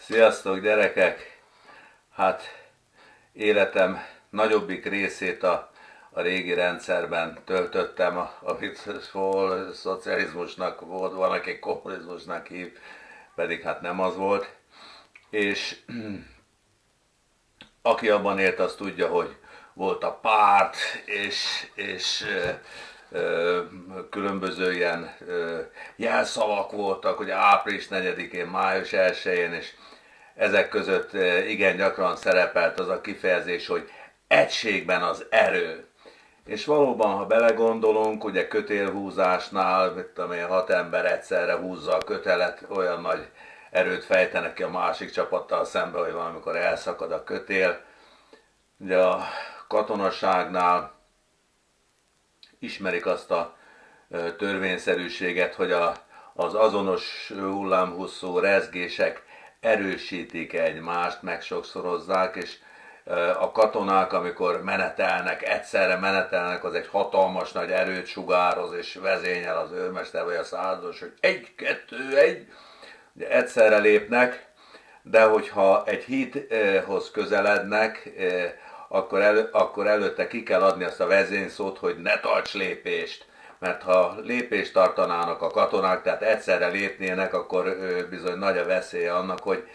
Sziasztok gyerekek! Hát életem nagyobbik részét a régi rendszerben töltöttem, amit hol szocializmusnak volt, van, aki kommunizmusnak hív, pedig hát nem az volt. És aki abban élt, az tudja, hogy volt a párt, és különböző ilyen jelszavak voltak, hogy április 4-én, május 1-én, és ezek között igen gyakran szerepelt az a kifejezés, hogy egységben az erő. És valóban, ha belegondolunk, ugye kötélhúzásnál, mit tudom én, 6 ember egyszerre húzza a kötelet, olyan nagy erőt fejtenek ki a másik csapattal szembe, hogy valamikor elszakad a kötél. Ugye a katonaságnál ismerik azt a törvényszerűséget, hogy az azonos hullámhosszú rezgések erősítik egymást, megsokszorozzák, és a katonák, amikor menetelnek, egyszerre menetelnek, az egy hatalmas nagy erőt sugároz, és vezényel az őrmester vagy a százados, hogy 1, 2, 1, ugye egyszerre lépnek, de hogyha egy hídhoz közelednek, akkor előtte ki kell adni azt a vezényszót, hogy ne tarts lépést. Mert ha lépést tartanának a katonák, tehát egyszerre lépnének, akkor bizony nagy a veszélye annak, hogy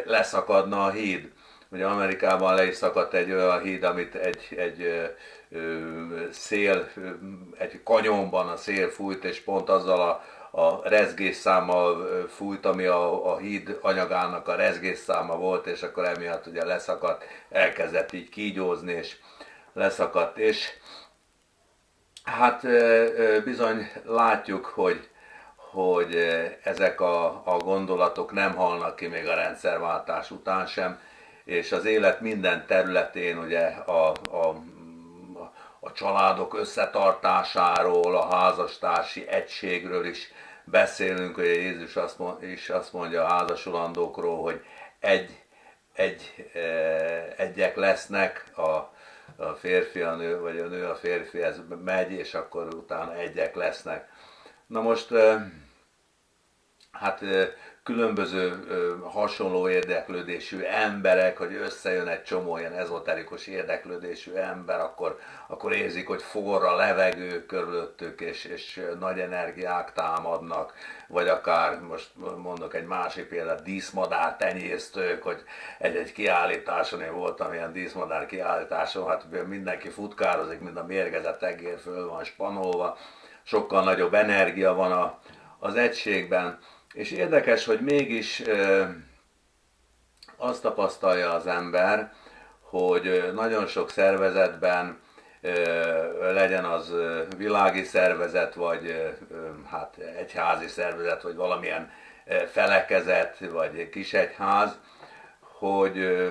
leszakadna a híd. Ugye Amerikában le is szakadt egy olyan híd, amit egy szél, egy kanyonban a szél fújt, és pont azzal a rezgésszámmal fújt, ami a híd anyagának a rezgésszáma volt, és akkor emiatt ugye leszakadt, elkezdett így kígyózni, és leszakadt, és hát bizony látjuk, hogy ezek a gondolatok nem halnak ki még a rendszerváltás után sem, és az élet minden területén ugye a családok összetartásáról, a házastársi egységről is beszélünk, hogy Jézus is azt mondja a házasulandókról, hogy egyek lesznek, a férfi a nő, vagy a nő a férfihez megy, és akkor utána egyek lesznek. Na most hát különböző hasonló érdeklődésű emberek, hogy összejön egy csomó ilyen ezoterikus érdeklődésű ember, akkor érzik, hogy forr a levegő körülöttük, és nagy energiák támadnak, vagy akár, most mondok egy másik példát, díszmadár tenyésztők, hogy egy kiállításon, én voltam ilyen díszmadár kiállításon, hát mindenki futkározik, mint a mérgezett egér, föl van spanolva, sokkal nagyobb energia van az egységben. És érdekes, hogy mégis azt tapasztalja az ember, hogy nagyon sok szervezetben, legyen az világi szervezet, vagy hát egyházi szervezet, vagy valamilyen felekezet, vagy kisegyház, hogy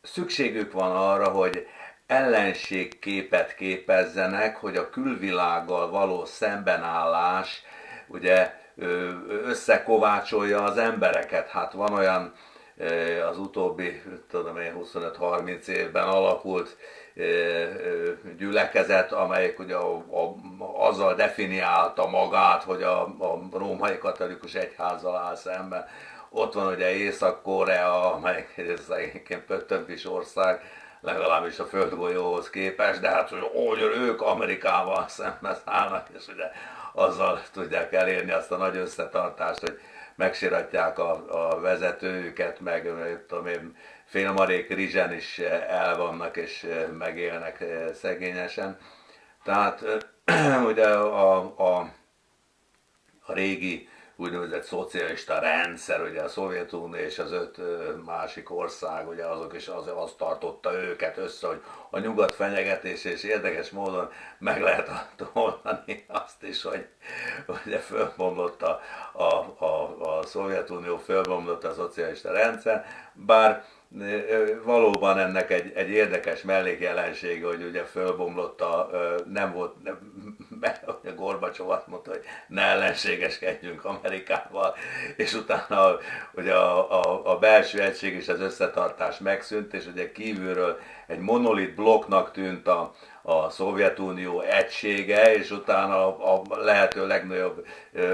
szükségük van arra, hogy ellenségképet képezzenek, hogy a külvilággal való szembenállás ugye összekovácsolja az embereket. Hát van olyan az utóbbi, tudom én, 25-30 évben alakult gyülekezet, amelyik ugye azzal definiálta magát, hogy a római katolikus egyházzal áll szemben. Ott van ugye Észak-Korea, amelyik egyébként pöttöm kis ország, legalábbis a földgolyóhoz képest, de hát hogy ők Amerikával szemben szállnak, és ugye azzal tudják elérni azt a nagy összetartást, hogy megsiratják a vezetőjüket, meg tudom én, félmarék rizsen is el vannak és megélnek szegényesen. Tehát ugye a régi úgynevezett szocialista rendszer, ugye a Szovjetunió és az 5 másik ország, ugye azok is azt tartotta őket össze, hogy a nyugat fenyegetés, és érdekes módon meg lehet oldani azt is, hogy ugye fölbomlott a Szovjetunió, fölbomlott a szocialista rendszer, bár valóban ennek egy érdekes mellékjelensége, hogy ugye fölbomlott nem volt, a Gorbacsov azt mondta, hogy ne ellenségeskedjünk Amerikával, és utána ugye a belső egység és az összetartás megszűnt, és ugye kívülről egy monolit blokknak tűnt a Szovjetunió egysége, és utána a lehető legnagyobb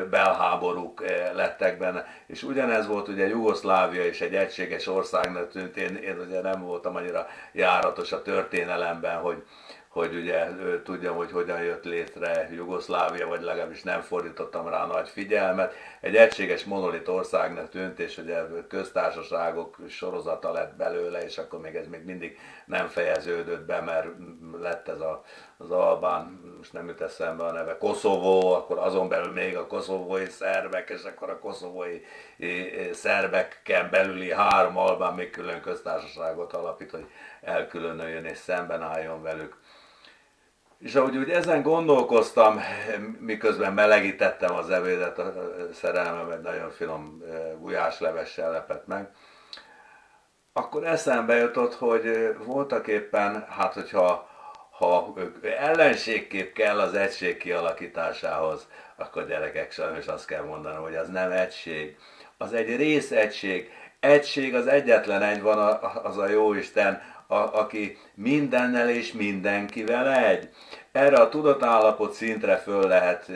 belháborúk lettek benne. És ugyanez volt ugye Jugoszlávia is egy egységes országnak tűnt, én ugye nem voltam annyira járatos a történelemben, hogy ugye tudjam, hogy hogyan jött létre Jugoszlávia, vagy legalábbis nem fordítottam rá nagy figyelmet. Egy egységes monolit országnak tűnt, és ugye köztársaságok sorozata lett belőle, és akkor még ez még mindig nem fejeződött be, mert lett ez az albán, most nem jut eszembe a neve, Koszovó, akkor azon belül még a koszovói szerbek, és akkor a koszovói szerbeken belüli 3 albán még külön köztársaságot alapít, hogy elkülönüljön és szemben álljon velük. És ahogy úgy ezen gondolkoztam, miközben melegítettem az ebédet, a szerelmem egy nagyon finom gulyáslevessel lepett meg, akkor eszembe jutott, hogy voltak éppen, hát hogyha ellenségkép kell az egység kialakításához, akkor gyerekek, sajnos azt kell mondanom, hogy az nem egység. Az egy részegység. Egység az egyetlen egy van, az a Jóisten, aki mindennel és mindenkivel egy. Erre a tudatállapot szintre föl lehet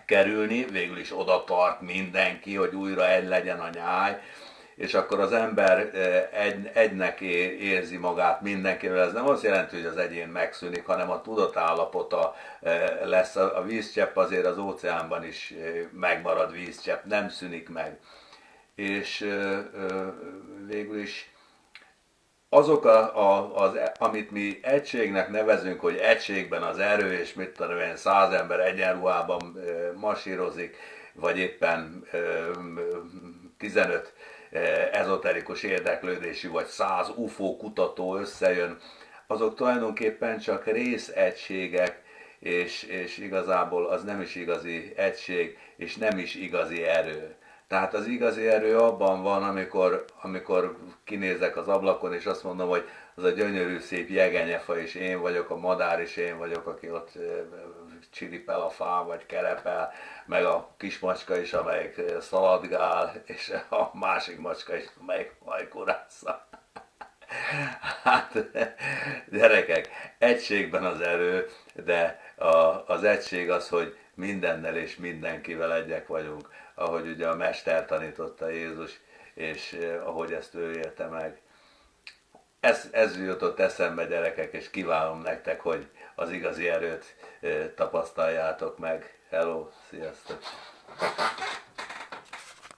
kerülni, végül is oda tart mindenki, hogy újra egy legyen a nyáj, és akkor az ember egynek érzi magát mindenkivel. Ez nem azt jelenti, hogy az egyén megszűnik, hanem a tudatállapota lesz. A vízcsepp azért az óceánban is megmarad vízcsepp, nem szűnik meg. És végül is azok, amit mi egységnek nevezünk, hogy egységben az erő, és mit tudom én, 100 ember egyenruhában masírozik, vagy éppen 15 ezoterikus érdeklődésű, vagy 100 UFO kutató összejön, azok tulajdonképpen csak részegységek, és igazából az nem is igazi egység, és nem is igazi erő. Tehát az igazi erő abban van, amikor kinézek az ablakon, és azt mondom, hogy az a gyönyörű szép jegenyefa, és én vagyok, a madár is én vagyok, aki ott csiripel a fán, vagy kerepel, meg a kis macska is, amelyik szaladgál, és a másik macska is, amelyik hajkurásza. Hát, gyerekek, egységben az erő, de az egység az, hogy mindennel és mindenkivel egyek vagyunk, ahogy ugye a Mester tanította Jézus, és ahogy ezt ő élte meg. Ez jutott eszembe, gyerekek, és kívánom nektek, hogy az igazi erőt tapasztaljátok meg. Hello, sziasztok!